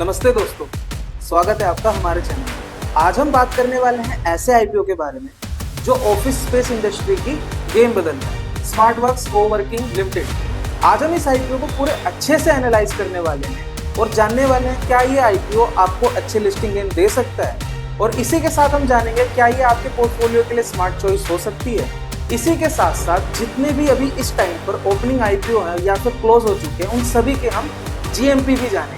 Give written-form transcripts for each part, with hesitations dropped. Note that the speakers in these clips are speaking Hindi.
नमस्ते दोस्तों, स्वागत है आपका हमारे चैनल में। आज हम बात करने वाले हैं ऐसे आईपीओ के बारे में जो ऑफिस स्पेस इंडस्ट्री की गेम बदल रहा है, स्मार्टवर्क्स कोवर्किंग लिमिटेड। आज हम इस आईपीओ को पूरे अच्छे से एनालाइज करने वाले हैं और जानने वाले हैं क्या ये आईपीओ आपको अच्छे लिस्टिंग गेन दे सकता है, और इसी के साथ हम जानेंगे क्या ये आपके पोर्टफोलियो के लिए स्मार्ट चॉइस हो सकती है। इसी के साथ साथ जितने भी अभी इस टाइम पर ओपनिंग आईपीओ हैं या फिर क्लोज हो चुके हैं, उन सभी के हम जीएमपी भी जानेंगे।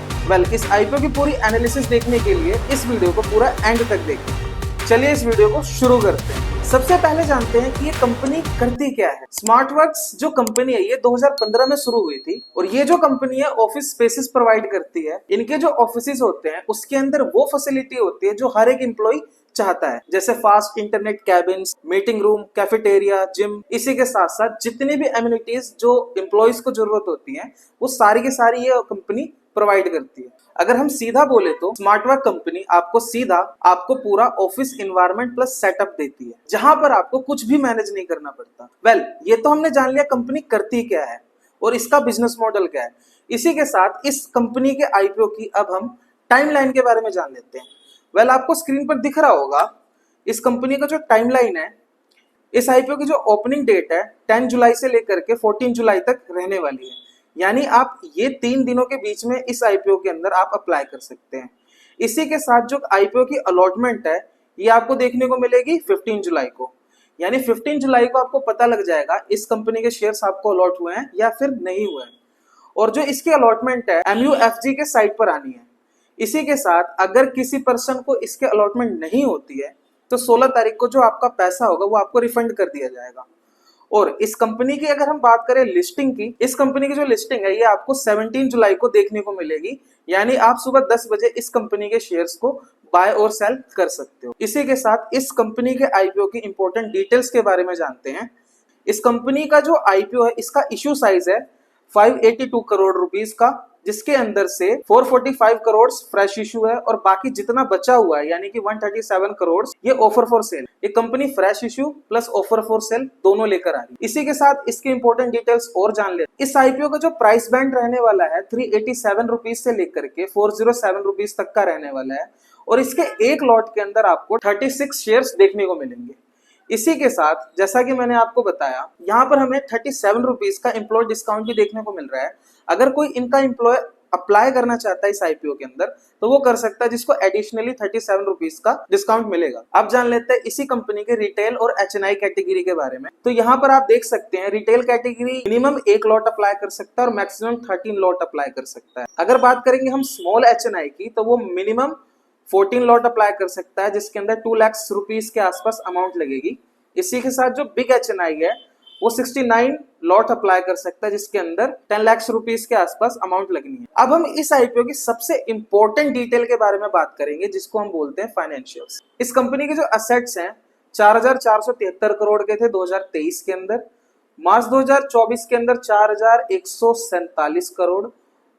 इस आईपीओ की पूरी एनालिसिस देखने के लिए इस वीडियो को पूरा एंड तक देखें। चलिए इस वीडियो को शुरू करते हैं। सबसे पहले जानते हैं कि ये कंपनी करती क्या है। स्मार्टवर्क्स जो कंपनी है ये 2015 में शुरू हुई थी, और ये जो कंपनी है ऑफिस स्पेसेस प्रोवाइड करती है। इनके जो ऑफिसेज होते हैं उसके अंदर वो फैसिलिटी होती है जो हर एक एम्प्लॉय चाहता है, जैसे fast internet cabins, meeting room, cafeteria, gym. इसी के साथ साथ जितनी भी एम्यूनिटीज जो एम्प्लॉयज को जरूरत होती है वो सारी की सारी ये कंपनी प्रोवाइड करती है। अगर हम सीधा बोले तो स्मार्टवर्क कंपनी आपको पूरा ऑफिस एनवायरनमेंट प्लस सेटअप देती है, जहां पर आपको कुछ भी मैनेज नहीं करना पड़ता। ये तो हमने जान लिया कंपनी करती क्या है और इसका बिजनेस मॉडल क्या है। इसी के साथ इस कंपनी के आईपीओ की अब हम टाइमलाइन के बारे में जान लेते हैं। आपको स्क्रीन पर दिख रहा होगा इस कंपनी का जो टाइमलाइन है। इस आईपीओ की जो ओपनिंग डेट है 10 जुलाई से लेकर के 14 जुलाई तक रहने वाली है, यानी आप ये 3 दिनों के बीच में इस आईपीओ के अंदर आप अप्लाई कर सकते हैं। इसी के साथ जो आईपीओ की अलॉटमेंट है ये आपको देखने को मिलेगी 15 जुलाई को, यानी 15 जुलाई को आपको पता लग जाएगा इस कंपनी के शेयर्स आपको अलॉट हुए हैं या फिर नहीं हुए हैं। और जो इसकी अलॉटमेंट है MUFG के साइट पर आनी है। इसी के साथ अगर किसी पर्सन को इसके अलॉटमेंट नहीं होती है तो 16 तारीख को जो आपका पैसा होगा वो आपको रिफंड कर दिया जाएगा। और इस कंपनी की अगर हम बात करें लिस्टिंग की, इस कंपनी की जो लिस्टिंग है ये आपको 17 जुलाई को देखने को मिलेगी, यानी आप सुबह 10 बजे इस कंपनी के शेयर्स को बाय और सेल कर सकते हो। इसी के साथ इस कंपनी के आईपीओ की इंपॉर्टेंट डिटेल्स के बारे में जानते हैं। इस कंपनी का जो आईपीओ है इसका इश्यू साइज है 582 करोड़ रुपीस का, जिसके अंदर से 445 करोड़ फ्रेश इशू है और बाकी जितना बचा हुआ है यानी कि 137 करोड़ ये ऑफर फॉर सेल। ये company fresh issue plus offer for sale दोनों लेकर आ रही है। इसी के साथ इसके इंपॉर्टेंट डिटेल्स और जान ले। इस आईपीओ का जो प्राइस बैंड रहने वाला है 387 रुपीज से लेकर के 407 रुपीज तक का रहने वाला है, और इसके एक लॉट के अंदर आपको 36 शेयर्स देखने को मिलेंगे। इसी के साथ जैसा कि मैंने आपको बताया यहाँ पर हमें 37 रुपीज का एम्प्लॉय डिस्काउंट भी देखने को मिल रहा है। अगर कोई इनका एम्प्लॉय अप्लाई करना चाहता है इस आईपीओ के अंदर तो वो कर सकता है, जिसको एडिशनली 37 रुपीज का डिस्काउंट मिलेगा। अब जान लेते हैं इसी कंपनी के रिटेल और HNI कैटेगरी के बारे में। तो यहाँ पर आप देख सकते हैं retail category minimum 1 lot apply कर सकता है और मैक्सिमम 13 लॉट अप्लाई कर सकता है। अगर बात करेंगे हम स्मॉल HNI की तो वो मिनिमम 14 लॉट अप्लाई कर सकता है, जिसके अंदर 2 लाख रुपीज के आसपास अमाउंट लगेगी। इसी के साथ जो बिग HNI है वो 69 लॉट अप्लाई कर सकता है, जिसके अंदर 10 लाख रुपीस के आसपास अमाउंट लगनी है। अब हम इस आईपीओ की सबसे इंपॉर्टेंट डिटेल के बारे में बात करेंगे, जिसको हम बोलते हैं फाइनेंशियल्स। इस कंपनी के जो असेट्स हैं 4473 करोड़ के थे 2023 के अंदर, मार्च 2024 के अंदर 4147 करोड़,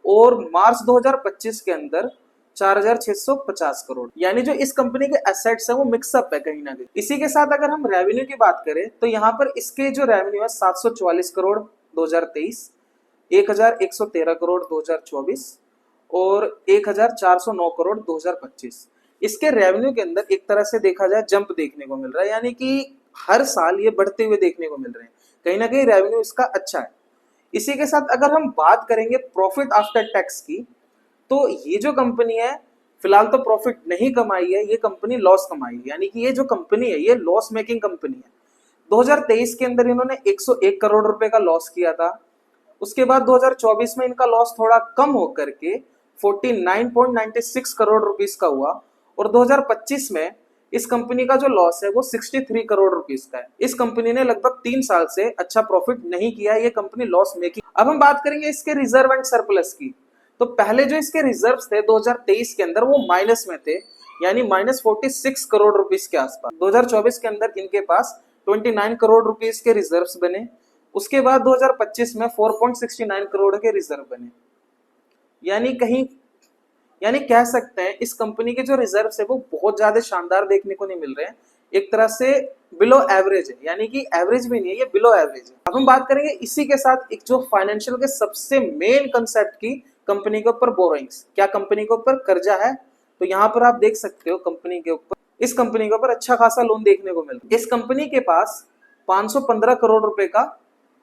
और मार्च 2025 के अंदर 4650 करोड़। यानी जो इस कंपनी के एसेट्स है वो मिक्सअप है कहीं ना कहीं। इसी के साथ अगर हम रेवेन्यू की बात करें तो यहाँ पर इसके जो रेवेन्यू है 744 करोड़ 2023, 1113 करोड़ 2024 और 1409 करोड़ 2025। इसके रेवेन्यू के अंदर एक तरह से देखा जाए जंप देखने को मिल रहा है, यानी कि हर साल ये बढ़ते हुए देखने को मिल रहे हैं। कहीं ना कहीं रेवेन्यू इसका अच्छा है। इसी के साथ अगर हम बात करेंगे प्रॉफिट आफ्टर टैक्स की, तो ये जो कंपनी है फिलहाल तो प्रॉफिट नहीं कमाई है, ये कंपनी लॉस कमाई है, यानी कि ये जो कंपनी है ये लॉस मेकिंग कंपनी है। 2023 के अंदर इन्होंने 101 करोड़ रुपए का लॉस किया था। उसके बाद 2024 में इनका लॉस थोड़ा कम होकर के 49.96 करोड़ रुपीस का हुआ, और 2025 में इस कंपनी का जो लॉस है वो 63 करोड़ रुपीस का है। इस कंपनी ने लगभग 3 साल से अच्छा प्रॉफिट नहीं किया, ये कंपनी लॉस मेकिंग। अब हम बात करेंगे इसके रिजर्व एंड सरप्लस की। तो पहले जो इसके रिजर्व्स थे 2023 के अंदर वो माइनस में थे, यानी -46 करोड़ रुपीस के आसपास। 2024 के अंदर इनके पास 29 करोड़ रुपीस के रिजर्व्स बने। उसके बाद 2025 में 4.69 करोड़ के रिजर्व बने। यानी कह सकते हैं इस कंपनी के जो रिजर्व्स है वो बहुत ज्यादा शानदार देखने को नहीं मिल रहे हैं, एक तरह से बिलो एवरेज है, यानी कि एवरेज भी नहीं है, ये बिलो एवरेज है। अब हम बात करेंगे इसी के साथ एक जो फाइनेंशियल के सबसे मेन कंसेप्ट की, कंपनी के ऊपर बोरोइंग्स, क्या कंपनी के ऊपर कर्जा है। तो यहाँ पर आप देख सकते हो कंपनी के ऊपर, इस कंपनी के ऊपर अच्छा खासा लोन देखने को मिल रहा है। इस कंपनी के पास 515 करोड़ रुपए का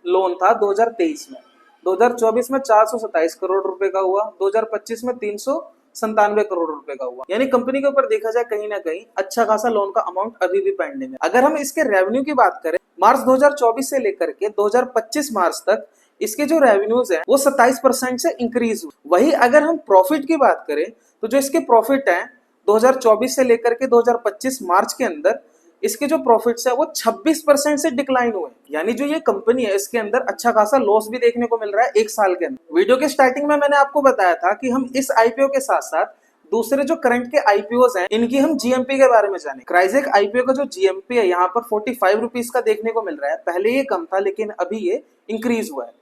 लोन था 2023 में, 2024 में 427 करोड़ रुपए का हुआ, 2025 में 397 करोड़ रुपए का हुआ। यानी कंपनी के ऊपर देखा जाए कहीं ना कहीं अच्छा खासा लोन का अमाउंट अभी भी पेंडिंग है। अगर हम इसके रेवेन्यू की बात करें, मार्च 2024 से लेकर के 2025 मार्च तक इसके जो रेवेन्यूज है वो 27% से इंक्रीज हुए। वही अगर हम प्रॉफिट की बात करें तो जो इसके प्रॉफिट है 2024 से लेकर के 2025 मार्च के अंदर इसके जो प्रॉफिट्स है वो 26% से डिक्लाइन हुए। यानी जो ये कंपनी है इसके अंदर अच्छा खासा लॉस भी देखने को मिल रहा है एक साल के अंदर। वीडियो के स्टार्टिंग में मैंने आपको बताया था कि हम इस आईपीओ के साथ साथ दूसरे जो करंट के आईपीओ हैं इनकी हम जीएमपी के बारे में जाने। क्राइजेक आईपीओ का जो जीएमपी है यहाँ पर 45 रुपीज का देखने को मिल रहा है। पहले ये कम था लेकिन अभी ये इंक्रीज हुआ है।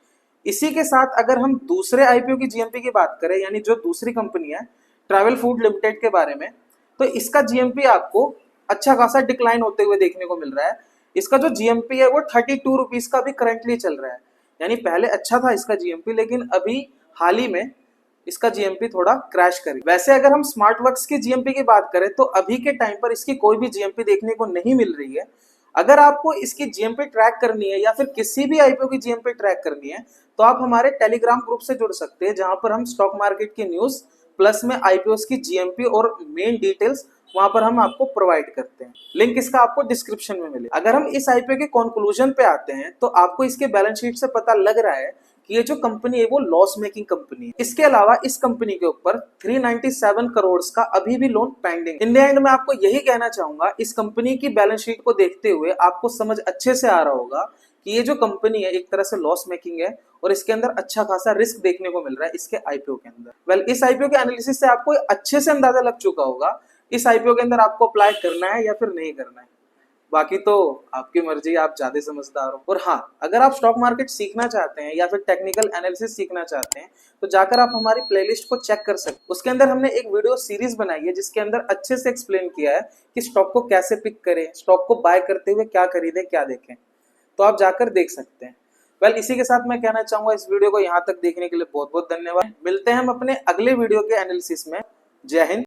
इसी के साथ अगर हम दूसरे आईपीओ की जीएमपी की बात करें, यानी जो दूसरी कंपनी है ट्रैवल फूड लिमिटेड के बारे में, तो इसका जीएमपी आपको अच्छा खासा डिक्लाइन होते हुए देखने को मिल रहा है। इसका जो जीएमपी है वो 32 रुपीज का भी करंटली चल रहा है। यानी पहले अच्छा था इसका जीएमपी, लेकिन अभी हाल ही में इसका जीएमपी थोड़ा क्रैश करी। वैसे अगर हम स्मार्ट वर्क्स की जीएमपी की बात करें तो अभी के टाइम पर इसकी कोई भी जीएमपी देखने को नहीं मिल रही है। अगर आपको इसकी जीएमपी ट्रैक करनी है या फिर किसी भी आईपीओ की जीएमपी ट्रैक करनी है तो आप हमारे टेलीग्राम ग्रुप से जुड़ सकते हैं, जहां पर हम स्टॉक मार्केट की न्यूज प्लस में आईपीओ की जीएमपी और मेन डिटेल्स वहां पर हम आपको प्रोवाइड करते हैं। लिंक इसका आपको डिस्क्रिप्शन में मिले। अगर हम इस आईपीओ के कंक्लूजन पे आते हैं तो आपको इसके बैलेंस शीट से पता लग रहा है कि ये जो कंपनी है वो लॉस मेकिंग कंपनी है। इसके अलावा इस कंपनी के ऊपर 397 करोड़ का अभी भी loan pending. In the end में आपको यही कहना चाहूंगा, इस कंपनी की बैलेंस शीट को देखते हुए आपको समझ अच्छे से आ रहा होगा कि ये जो कंपनी है एक तरह से लॉस मेकिंग है और इसके अंदर अच्छा खासा रिस्क देखने को मिल रहा है इसके आईपीओ के अंदर। इस आईपीओ के एनालिसिस से आपको अच्छे से अंदाजा लग चुका होगा इस आईपीओ के अंदर आपको अप्लाई करना है या फिर नहीं करना है। बाकी तो आपकी मर्जी, आप ज्यादा समझदार हो। और हाँ, अगर आप स्टॉक मार्केट सीखना चाहते हैं या फिर टेक्निकल एनालिसिस सीखना चाहते हैं तो जाकर आप हमारी प्लेलिस्ट को चेक कर सकते हैं। उसके अंदर हमने एक वीडियो सीरीज बनाई है जिसके अंदर अच्छे से एक्सप्लेन किया है कि स्टॉक को कैसे पिक करें, स्टॉक को बाय करते हुए क्या खरीदें क्या देखें, तो आप जाकर देख सकते हैं। इसी के साथ मैं कहना चाहूंगा इस वीडियो को यहाँ तक देखने के लिए बहुत बहुत धन्यवाद। मिलते हैं हम अपने अगले वीडियो के एनालिसिस में। जय हिंद।